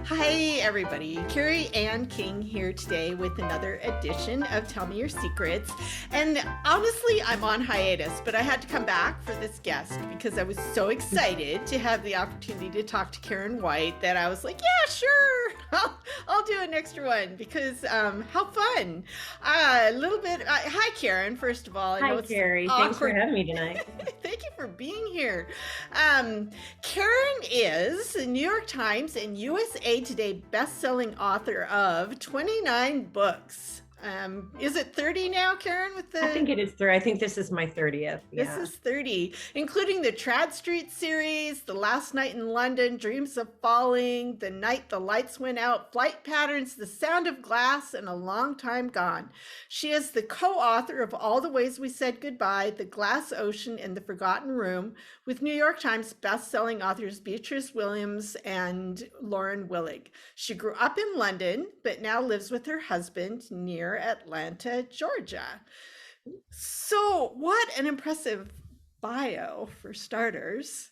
Hi, everybody. Carrie Ann King here today with another edition of Tell Me Your Secrets. And honestly, I'm on hiatus, but I had to come back for this guest because I was so excited to have the opportunity to talk to Karen White that I was like, yeah, sure, I'll do an extra one because how fun. A little bit. Hi, Karen, first of all. I know Hi, it's Carrie. Thanks for awkward. having me tonight. Thank you for being here. Karen is a New York Times and USA Today best-selling author of 29 books. Is it 30 now, Karen, with I think the it is through. I think this is my 30th. this Yeah. is 30, including the Trad Street series, The Last Night in London, Dreams of Falling, The Night the Lights Went Out, Flight Patterns, The Sound of Glass, and A Long Time Gone. She is the co-author of All the Ways We Said Goodbye, The Glass Ocean, and The Forgotten Room with New York Times best-selling authors Beatrice Williams and Lauren Willig. She grew up in London, but now lives with her husband near Atlanta, Georgia. So, what an impressive bio for starters.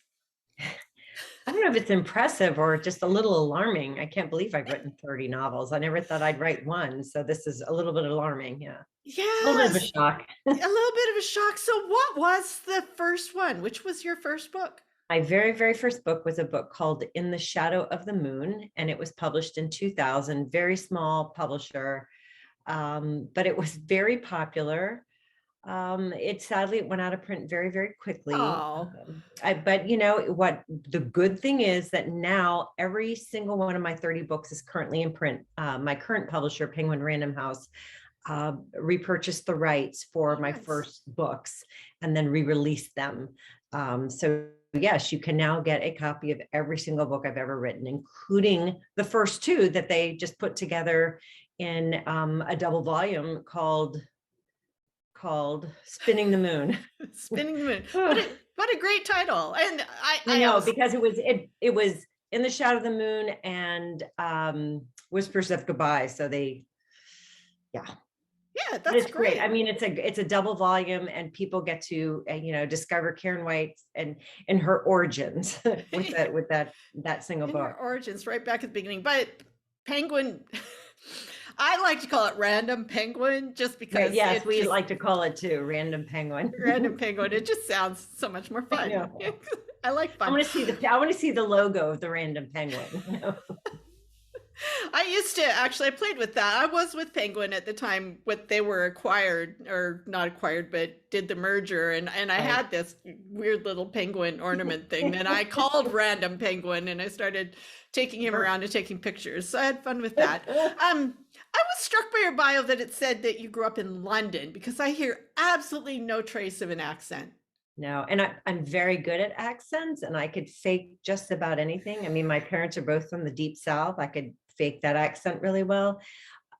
I don't know if it's impressive or just a little alarming. I can't believe I've written 30 novels. I never thought I'd write one. So this is a little bit alarming. Yeah. A little bit of a Yes, shock. a little bit of a shock. So, what was the first one? Which was your first book? My very first book was a book called In the Shadow of the Moon, and it was published in 2000, very small publisher, but it was very popular. It sadly went out of print very quickly. Oh, But you know what? The good thing is that now every single one of my 30 books is currently in print. My current publisher, Penguin Random House, repurchased the rights for my nice. first books and then re-released them. So yes, you can now get a copy of every single book I've ever written, including the first two that they just put together in a double volume called Spinning the Moon. Spinning the Moon. What a great title. And I know because it was In the Shadow of the Moon and Whispers of Goodbye. So yeah, yeah, but that's it's great. great. I mean, it's a double volume, and people get to discover Karen White and her origins with that single In her book. origins, right back at the beginning. But Penguin, I like to call it Random Penguin just Right? because Yes, it we just like to call it too, Random Penguin. Random Penguin. It just sounds so much more I fun. know. I like I fun. want to see the logo of the Random Penguin. I used to actually, I played with that. I was with Penguin at the time when they were acquired, or not acquired, but did the merger. And I Right. had this weird little penguin ornament thing that I called Random Penguin, and I started taking him around and taking pictures. So I had fun with that. I was struck by your bio that it said that you grew up in London because I hear absolutely no trace of an accent. No, and I'm very good at accents, and I could fake just about anything. I mean, my parents are both from the deep South. I could fake that accent really well.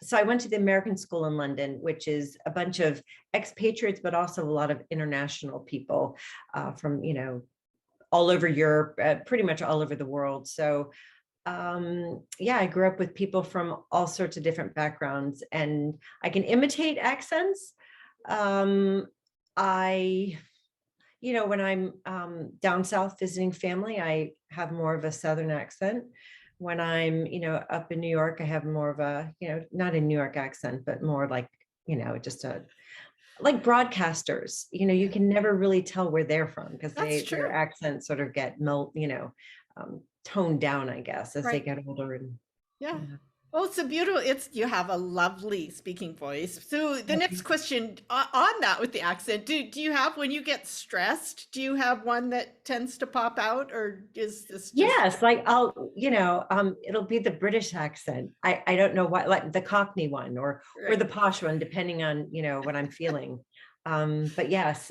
So I went to the American School in London, which is a bunch of expatriates, but also a lot of international people from all over Europe, pretty much all over the world. So yeah, I grew up with people from all sorts of different backgrounds, and I can imitate accents. Um, I when I'm down south visiting family, I have more of a Southern accent. When I'm, up in New York, I have more of a, not a New York accent, but more like, just like broadcasters, you can never really tell where they're from because That's their true. accents sort of get toned down, I guess, as they Right. get older. And Yeah. yeah. Oh, it's a beautiful, you have a lovely speaking voice. So the next question on that with the accent, do you have, when you get stressed, do you have one that tends to pop out, or is this just Yes, like it'll be the British accent. I don't know what, like the Cockney one or right? the posh one, depending on, what I'm feeling. But yes,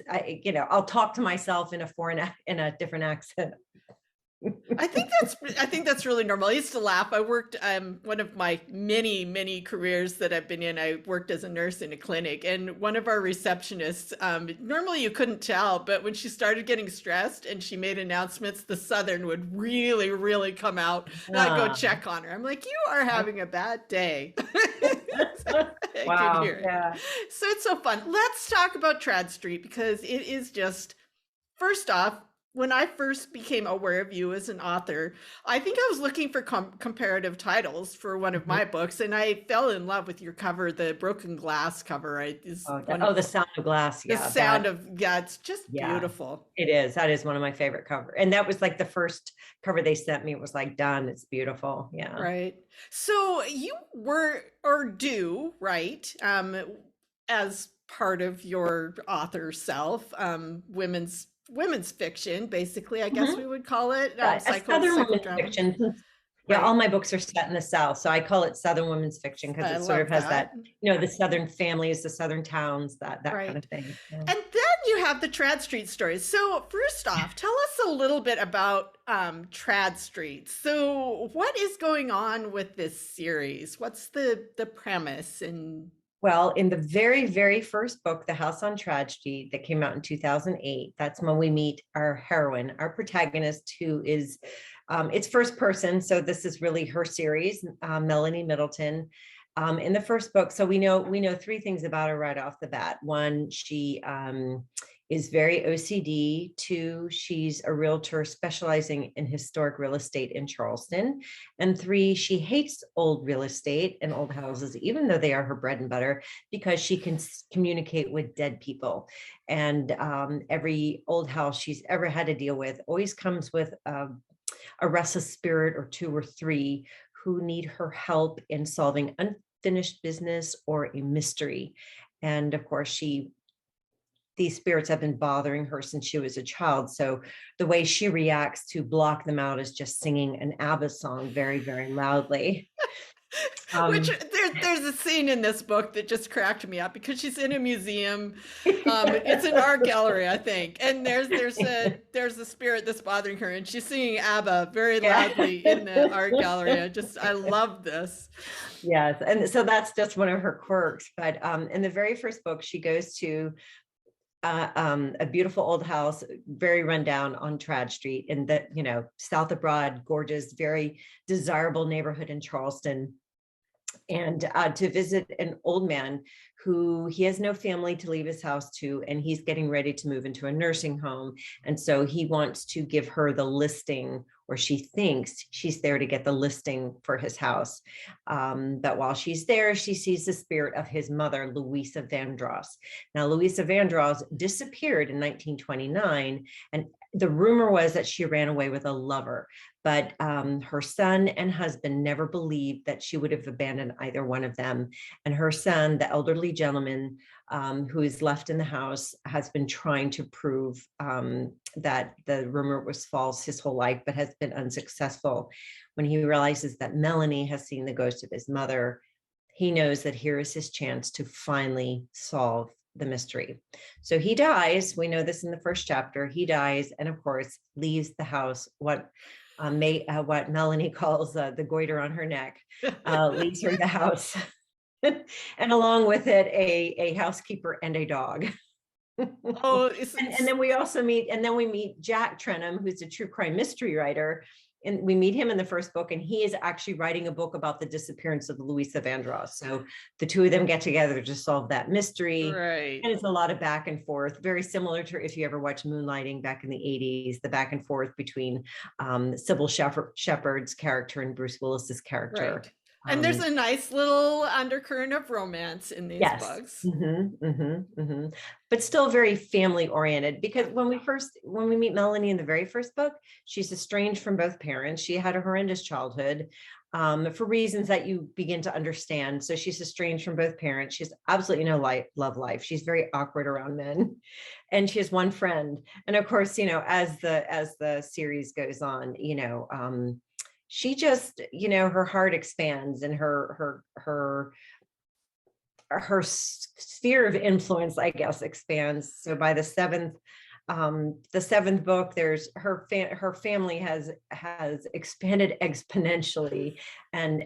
I'll talk to myself in in a different accent. I think that's really normal. I used to laugh. I worked one of my many careers that I've been in. I worked as a nurse in a clinic, and one of our receptionists, normally you couldn't tell, but when she started getting stressed and she made announcements, the Southern would really come out, and I'd go Ah, check on her. I'm like, you are having a bad day. I could wow. hear it. Yeah. So it's so fun. Let's talk about Trad Street because it is just, first off, when I first became aware of you as an author, I think I was looking for comparative titles for one of Mhm. my books, and I fell in love with your cover, the broken glass cover. Is Oh, one of The Sound of Glass. the Yeah, sound of, yeah, it's just yeah, beautiful. it is. That is one of my favorite cover. And that was like the first cover they sent me. It was like done. It's beautiful. Yeah. Right. So you were or do write as part of your author self, women's fiction, basically, I guess Mhm. we would call it, A Southern women's psychodrama. fiction. Yeah, all Right. my books are set in the South. So I call it Southern women's fiction because I it sort of love has that. that, the Southern families, the Southern towns, that kind Right. of thing. Yeah. And then you have the Trad Street stories. So first off, tell us a little bit about Trad Street. So what is going on with this series? What's the premise? And Well, in the very, very first book, The House on Tragedy, that came out in 2008, that's when we meet our heroine, our protagonist, who is, it's first person. So this is really her series, Melanie Middleton. In the first book, so we know three things about her right off the bat. One, she is very OCD. Two, she's a realtor specializing in historic real estate in Charleston. And three, she hates old real estate and old houses, even though they are her bread and butter, because she can communicate with dead people. And every old house she's ever had to deal with always comes with a restless spirit or two or three who need her help in solving unfinished business or a mystery. And of course, these spirits have been bothering her since she was a child. So the way she reacts to block them out is just singing an ABBA song very, very loudly. which Um, there's a scene in this book that just cracked me up because she's in a museum. It's an art gallery, I think, and there's a spirit that's bothering her, and she's singing ABBA very yeah. loudly in the art gallery. I love this. Yes. And so that's just one of her quirks. But in the very first book, she goes to a beautiful old house, very rundown on Trad Street in the, South of Broad, gorgeous, very desirable neighborhood in Charleston. And to visit an old man who he has no family to leave his house to, and he's getting ready to move into a nursing home. And so he wants to give her the listing, or she thinks she's there to get the listing for his house. But while she's there, she sees the spirit of his mother, Luisa Vandross. Now, Luisa Vandross disappeared in 1929, and the rumor was that she ran away with a lover, but her son and husband never believed that she would have abandoned either one of them. And her son, the elderly gentleman who is left in the house, has been trying to prove that the rumor was false his whole life, but has been unsuccessful. When he realizes that Melanie has seen the ghost of his mother, he knows that here is his chance to finally solve the mystery. So he dies. We know this in the first chapter. He dies, and of course, leaves the house. What Melanie calls the goiter on her neck, leaves her the house, and along with it, a housekeeper and a dog. Oh, And then we also meet Jack Trenum, who's a true crime mystery writer. And we meet him in the first book, and he is actually writing a book about the disappearance of Luisa Vandross. So the two of them get together to solve that mystery. right. And it's a lot of back and forth, very similar to if you ever watched Moonlighting back in the 80s, the back and forth between Sybil Shepherd's character and Bruce Willis's character. Right. And there's Um, a nice little undercurrent of romance in these Yes. books. But still very family oriented, because when we meet Melanie in the very first book, she's estranged from both parents. She had a horrendous childhood for reasons that you begin to understand. So she's estranged from both parents. She has absolutely no love life. She's very awkward around men, and she has one friend. And of course, as the series goes on, she just, her heart expands, and her sphere of influence, I guess, expands. So by the seventh book, there's her family has expanded exponentially, and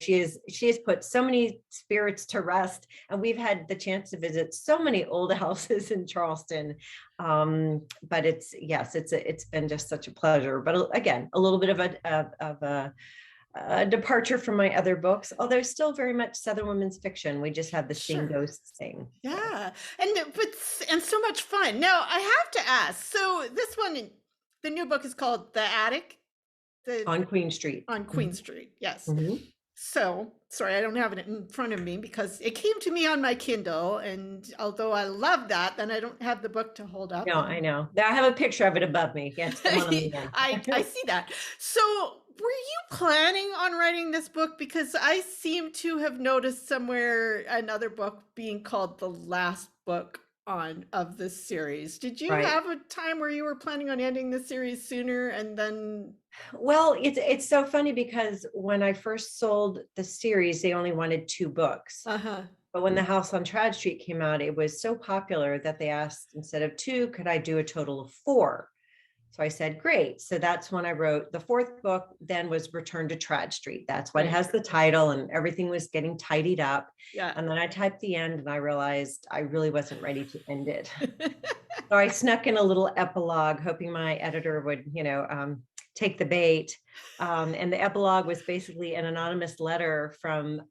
she has put so many spirits to rest, and we've had the chance to visit so many old houses in Charleston. But it's been just such a pleasure. But again, a little bit of a a departure from my other books, although still very much Southern women's fiction. We just had the seeing Sure. ghosts thing. So Yeah. And so much fun. Now, I have to ask. So this one, the new book is called The Attic, the on Queen Street. on Queen Street. Yes. Mhm. So, sorry, I don't have it in front of me because it came to me on my Kindle, and although I love that, then I don't have the book to hold up. No, I know. I have a picture of it above me. Yeah, it's the one on the I end. see that. So, were you planning on writing this book? Because I seem to have noticed somewhere another book being called the last book on of this series. Did you Right. have a time where you were planning on ending the series sooner and then Well, it's so funny because when I first sold the series, they only wanted 2 books. uh-huh. But when The House on Trad Street came out, it was so popular that they asked, instead of 2, could I do a total of 4? So I said, great. So that's when I wrote the 4th book, then was Return to Trad Street. That's what Right. has the title, and everything was getting tidied up. Yeah. And then I typed the end and I realized I really wasn't ready to end it. So I snuck in a little epilogue, hoping my editor would, take the bait. And the epilogue was basically an anonymous letter from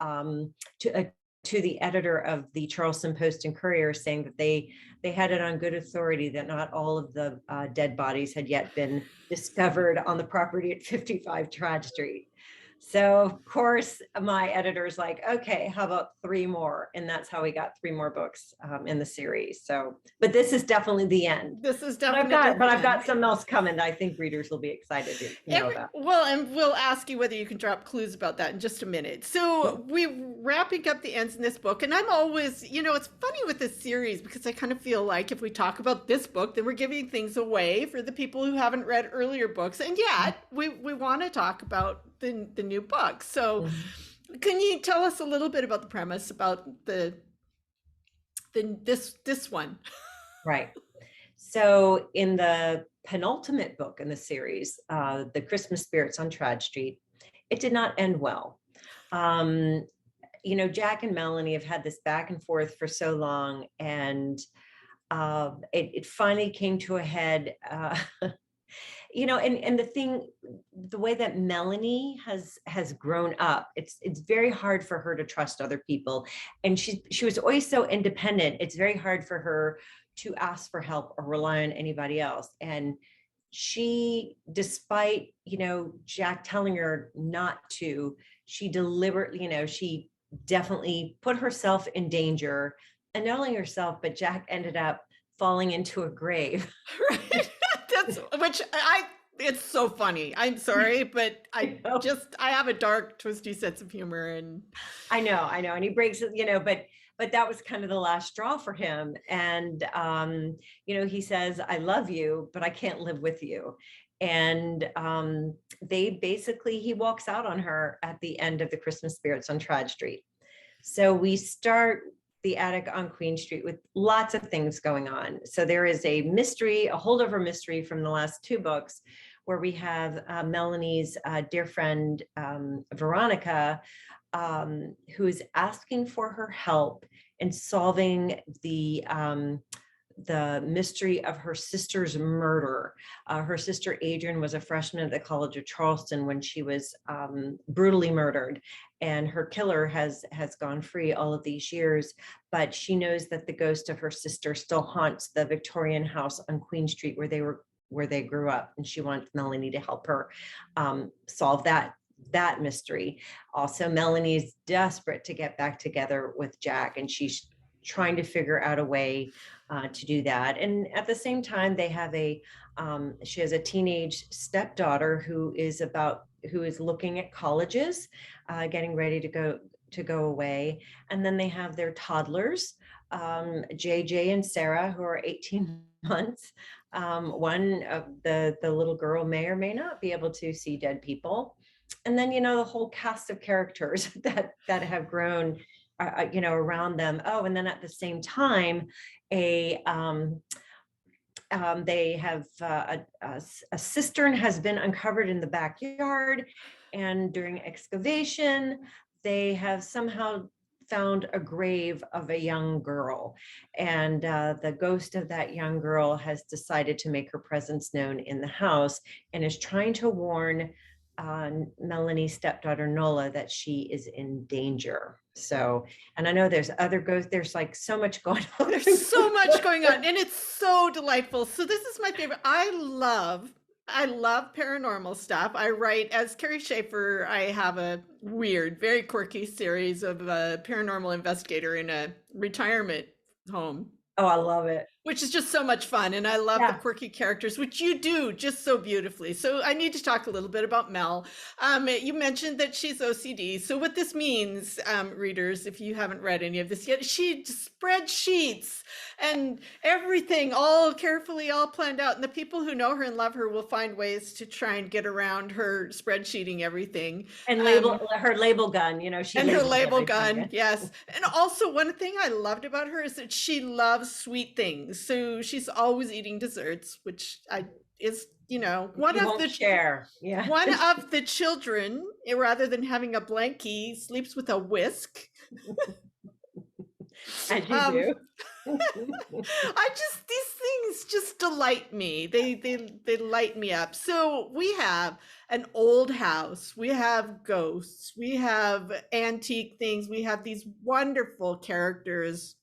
to the editor of the Charleston Post and Courier, saying that they had it on good authority that not all of the dead bodies had yet been discovered on the property at 55 Trad Street. So of course my editor's like, okay, how about 3 more? And that's how we got 3 more books in the series. So, but this is definitely the end. This is But definitely I've got something else coming that I think readers will be excited to know about. Well, and we'll ask you whether you can drop clues about that in just a minute. So we're wrapping up the ends in this book, and I'm always, it's funny with this series because I kind of feel like if we talk about this book, then we're giving things away for the people who haven't read earlier books, and yet we want to talk about the new book. So, can you tell us a little bit about the premise about this one? Right. So in the penultimate book in the series, The Christmas Spirits on Trad Street, it did not end well. Jack and Melanie have had this back and forth for so long, and it finally came to a head. And the way that Melanie has grown up, it's very hard for her to trust other people, and she was always so independent. It's very hard for her to ask for help or rely on anybody else. And she, despite Jack telling her not to, she deliberately, she definitely put herself in danger, and not only herself, but Jack ended up falling into a grave. Right. It's so funny. I'm sorry, but I have a dark, twisty sense of humor, and I know. And he breaks it, but that was kind of the last straw for him. And, he says, I love you, but I can't live with you. And he walks out on her at the end of The Christmas Spirits on Trad Street. So we start the attic on Queen Street with lots of things going on. So there is a holdover mystery from the last 2 books, where we have Melanie's dear friend, Veronica, who is asking for her help in solving the mystery of her sister's murder. Her sister Adrian was a freshman at the College of Charleston when she was brutally murdered, and her killer has gone free all of these years, but she knows that the ghost of her sister still haunts the Victorian house on Queen Street where they grew up, and she wants Melanie to help her solve that mystery. Also, Melanie is desperate to get back together with Jack, and she's trying to figure out a way to do that. And at the same time, they have she has a teenage stepdaughter who is looking at colleges, getting ready to go away. And then they have their toddlers, JJ and Sarah, who are 18 months. One of the little girl may or may not be able to see dead people. And then, the whole cast of characters that have grown, around them. Oh, and then at the same time, they have a cistern has been uncovered in the backyard, and during excavation, they have somehow found a grave of a young girl, and the ghost of that young girl has decided to make her presence known in the house, and is trying to warn Melanie's stepdaughter Nola that she is in danger. So, and I know there's like so much going on. There's so much going on, and it's so delightful. So this is my favorite. I love paranormal stuff. I write as Carrie Schaefer. I have a weird, very quirky series of a paranormal investigator in a retirement home, Oh, I love it. which is just so much fun. And I love the Yeah. quirky characters, which you do just so beautifully. So I need to talk a little bit about Mel. You mentioned that she's OCD. So what this means, readers, if you haven't read any of this yet, she spreadsheets and everything all carefully, all planned out. And the people who know her and love her will find ways to try and get around her spreadsheeting everything. And her label gun, she And her labels label everything. gun, yes. And also, one thing I loved about her is that she loves sweet things. So she's always eating desserts, which is one You of won't the share. Yeah. one of the children, rather than having a blankie, sleeps with a whisk. As you Um, do. these things just delight me. They light me up. So we have an old house, we have ghosts, we have antique things, we have these wonderful characters,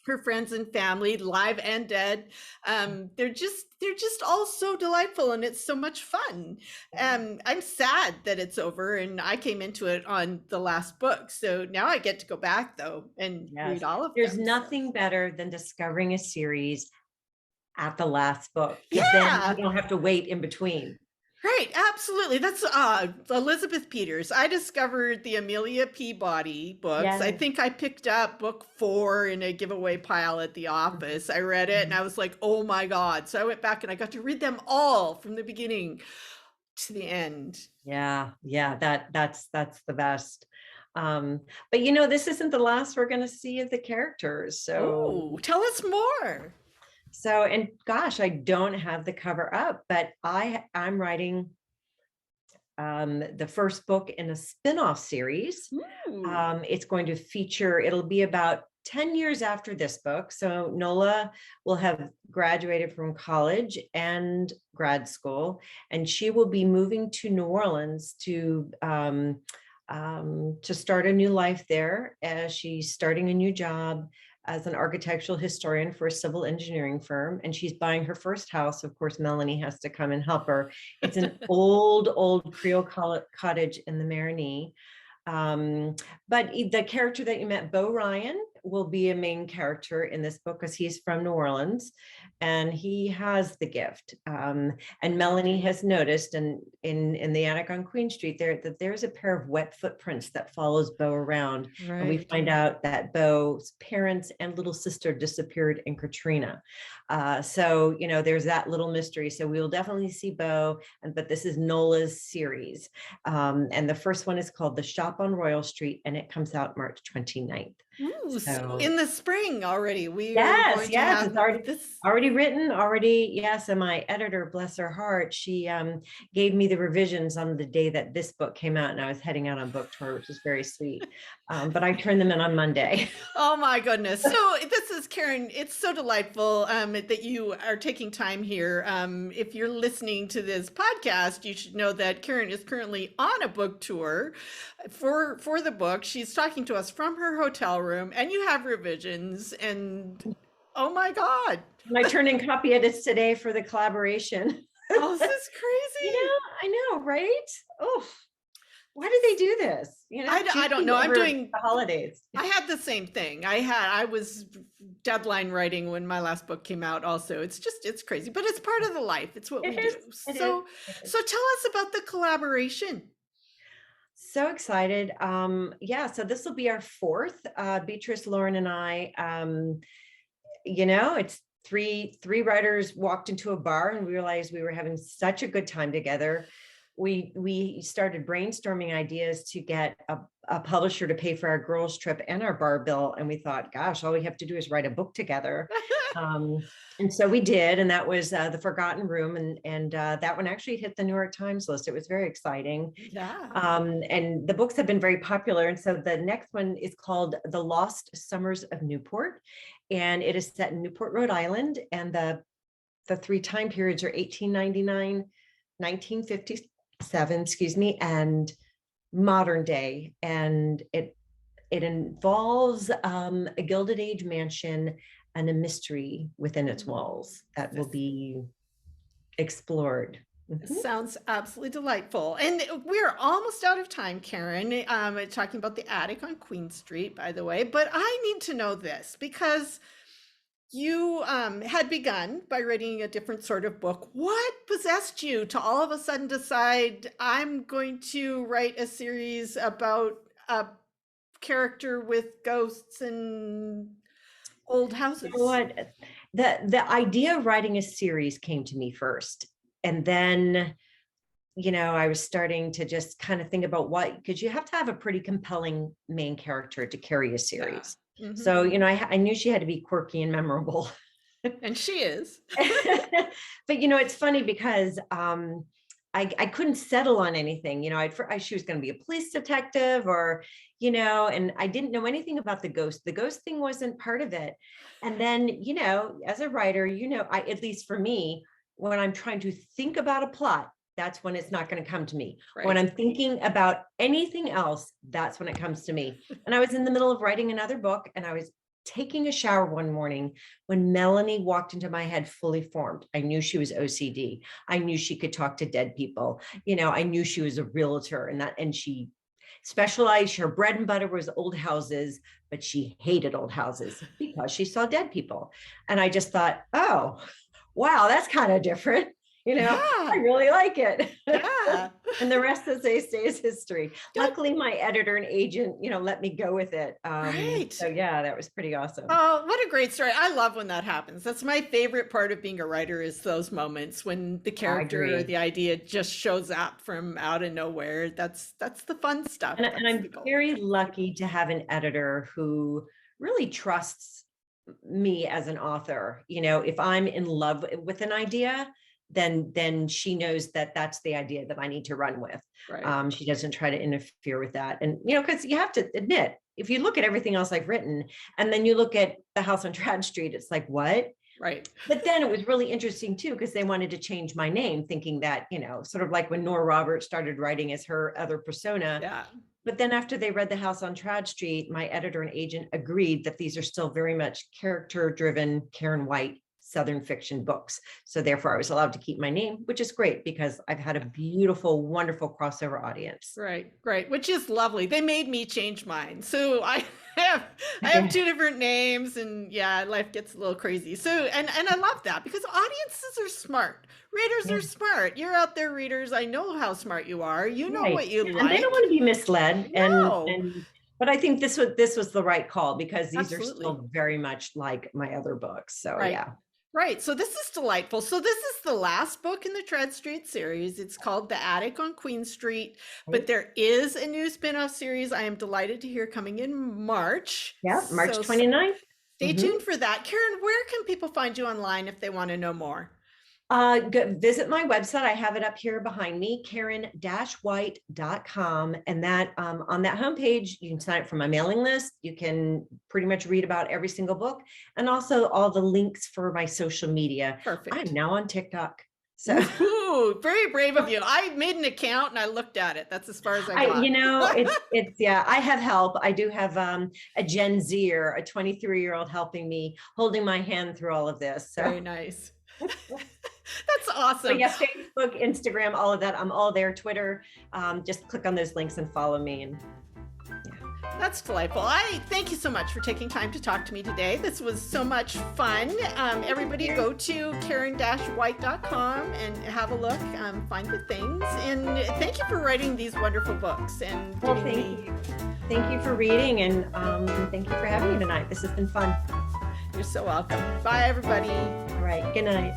her friends and family, live and dead. They're just all so delightful, and it's so much fun. I'm sad that it's over, and I came into it on the last book, so now I get to go back though and read Yes. all of There's them. nothing better than discovering a series at the last book, because then you don't have to wait in between. Right, absolutely. That's Elizabeth Peters. I discovered the Amelia Peabody books. Yes. I think I picked up book 4 in a giveaway pile at the office. I read it and I was like, oh my God. So I went back and I got to read them all from the beginning to the end. Yeah, that's the best. But this isn't the last we're going to see of the characters. So tell us more. So, and gosh, I don't have the cover up, but I'm writing the first book in a spin-off series. It's going to feature, it'll be about 10 years after this book. So Nola will have graduated from college and grad school, and she will be moving to New Orleans to start a new life there, as she's starting a new job as an architectural historian for a civil engineering firm. And she's buying her first house. Of course, Melanie has to come and help her. It's an old Creole cottage in the Marigny. But the character that you met, Bo Ryan, will be a main character in this book because he's from New Orleans and he has the gift. And Melanie has noticed, and in the attic on Queen Street that there's a pair of wet footprints that follows Bo around. Right. And we find out that Bo's parents and little sister disappeared in Katrina. So, there's that little mystery. So we will definitely see Bo, but this is Nola's series. And the first one is called The Shop on Royal Street, and it comes out March 29th. Ooh, so in the spring already. Yes, it's already written. Yes, and my editor, bless her heart, she gave me the revisions on the day that this book came out, and I was heading out on book tour, which is very sweet. But I turned them in on Monday. Oh my goodness! So this is Karen. It's so delightful that you are taking time here. If you're listening to this podcast, you should know that Karen is currently on a book tour for the book. She's talking to us from her hotel room, and you have revisions, and oh my God. I turned in copy edits today for the collaboration. Oh, this is crazy. I know, right? Oh, why do they do this? I don't know. I'm doing the holidays. I had the same thing. I was deadline writing when my last book came out also. It's crazy, but it's part of the life. It's what we do. So tell us about the collaboration. So excited. So this will be our fourth. Beatrice, Lauren, and I, it's three writers walked into a bar and realized we were having such a good time together. We started brainstorming ideas to get a publisher to pay for our girls' trip and our bar bill. And we thought, gosh, all we have to do is write a book together. And so we did, and that was The Forgotten Room, and that one actually hit the New York Times list. It was very exciting. Yeah. And the books have been very popular. And so the next one is called The Lost Summers of Newport, and it is set in Newport, Rhode Island. And the three time periods are 1899, 1950, seven, excuse me, and modern day. And it involves a Gilded Age mansion and a mystery within its walls that will be explored. Sounds absolutely delightful. And we're almost out of time, Karen, talking about the attic on Queen Street, by the way. But I need to know this because you had begun by writing a different sort of book. What possessed you to all of a sudden decide I'm going to write a series about a character with ghosts and old houses? You know what? The idea of writing a series came to me first. And then, I was starting to just kind of think about because you have to have a pretty compelling main character to carry a series. Yeah. Mm-hmm. So, I knew she had to be quirky and memorable. And she is. But, it's funny because I couldn't settle on anything. She was going to be a police detective or, and I didn't know anything about the ghost. The ghost thing wasn't part of it. And then, as a writer, at least for me, when I'm trying to think about a plot, that's when it's not going to come to me. Right. When I'm thinking about anything else, that's when it comes to me. And I was in the middle of writing another book, and I was taking a shower one morning when Melanie walked into my head fully formed. I knew she was OCD. I knew she could talk to dead people. I knew she was a realtor, and she specialized. Her bread and butter was old houses, but she hated old houses because she saw dead people. And I just thought, oh, wow, that's kind of different. I really like it. Yeah. And the rest, as they say, is history. Luckily, my editor and agent, let me go with it. Right. So yeah, that was pretty awesome. Oh, what a great story. I love when that happens. That's my favorite part of being a writer, is those moments when the character or the idea just shows up from out of nowhere. That's the fun stuff. And I'm very lucky to have an editor who really trusts me as an author. If I'm in love with an idea, then she knows that that's the idea that I need to run with. Right. She doesn't try to interfere with that. And, because you have to admit, if you look at everything else I've written, and then you look at The House on Trad Street, it's like, what? Right. But then it was really interesting too, because they wanted to change my name, thinking that, sort of like when Nora Roberts started writing as her other persona. Yeah. But then after they read The House on Trad Street, my editor and agent agreed that these are still very much character-driven Karen White Southern fiction books. So therefore I was allowed to keep my name, which is great because I've had a beautiful, wonderful crossover audience. Right. Which is lovely. They made me change mine. So I have two different names, and yeah, life gets a little crazy. So, and I love that because audiences are smart. Readers are smart. You're out there, readers. I know how smart you are. You know what you like. And they don't want to be misled. But I think this was the right call because these are still very much like my other books. So yeah. Right. So this is delightful. So this is the last book in the Trad Street series. It's called The Attic on Queen Street, but there is a new spin-off series I am delighted to hear coming in March. Yeah, March 29th. Stay tuned for that. Karen, where can people find you online if they want to know more? Visit my website. I have it up here behind me, karen-white.com. And that on that homepage, you can sign up for my mailing list. You can pretty much read about every single book, and also all the links for my social media. Perfect. I'm now on TikTok. So very brave of you. I made an account and I looked at it. That's as far as I got. It's yeah, I have help. I do have a Gen Zer, a 23-year-old helping me, holding my hand through all of this. So. Very nice. That's awesome. So yeah, Facebook, Instagram, all of that. I'm all there. Twitter. Just click on those links and follow me. And that's delightful. I thank you so much for taking time to talk to me today. This was so much fun. Everybody go to karen-white.com and have a look, find the things. And thank you for writing these wonderful books. And thank you for reading, and thank you for having me tonight. This has been fun. You're so welcome. Bye, everybody. All right. Good night.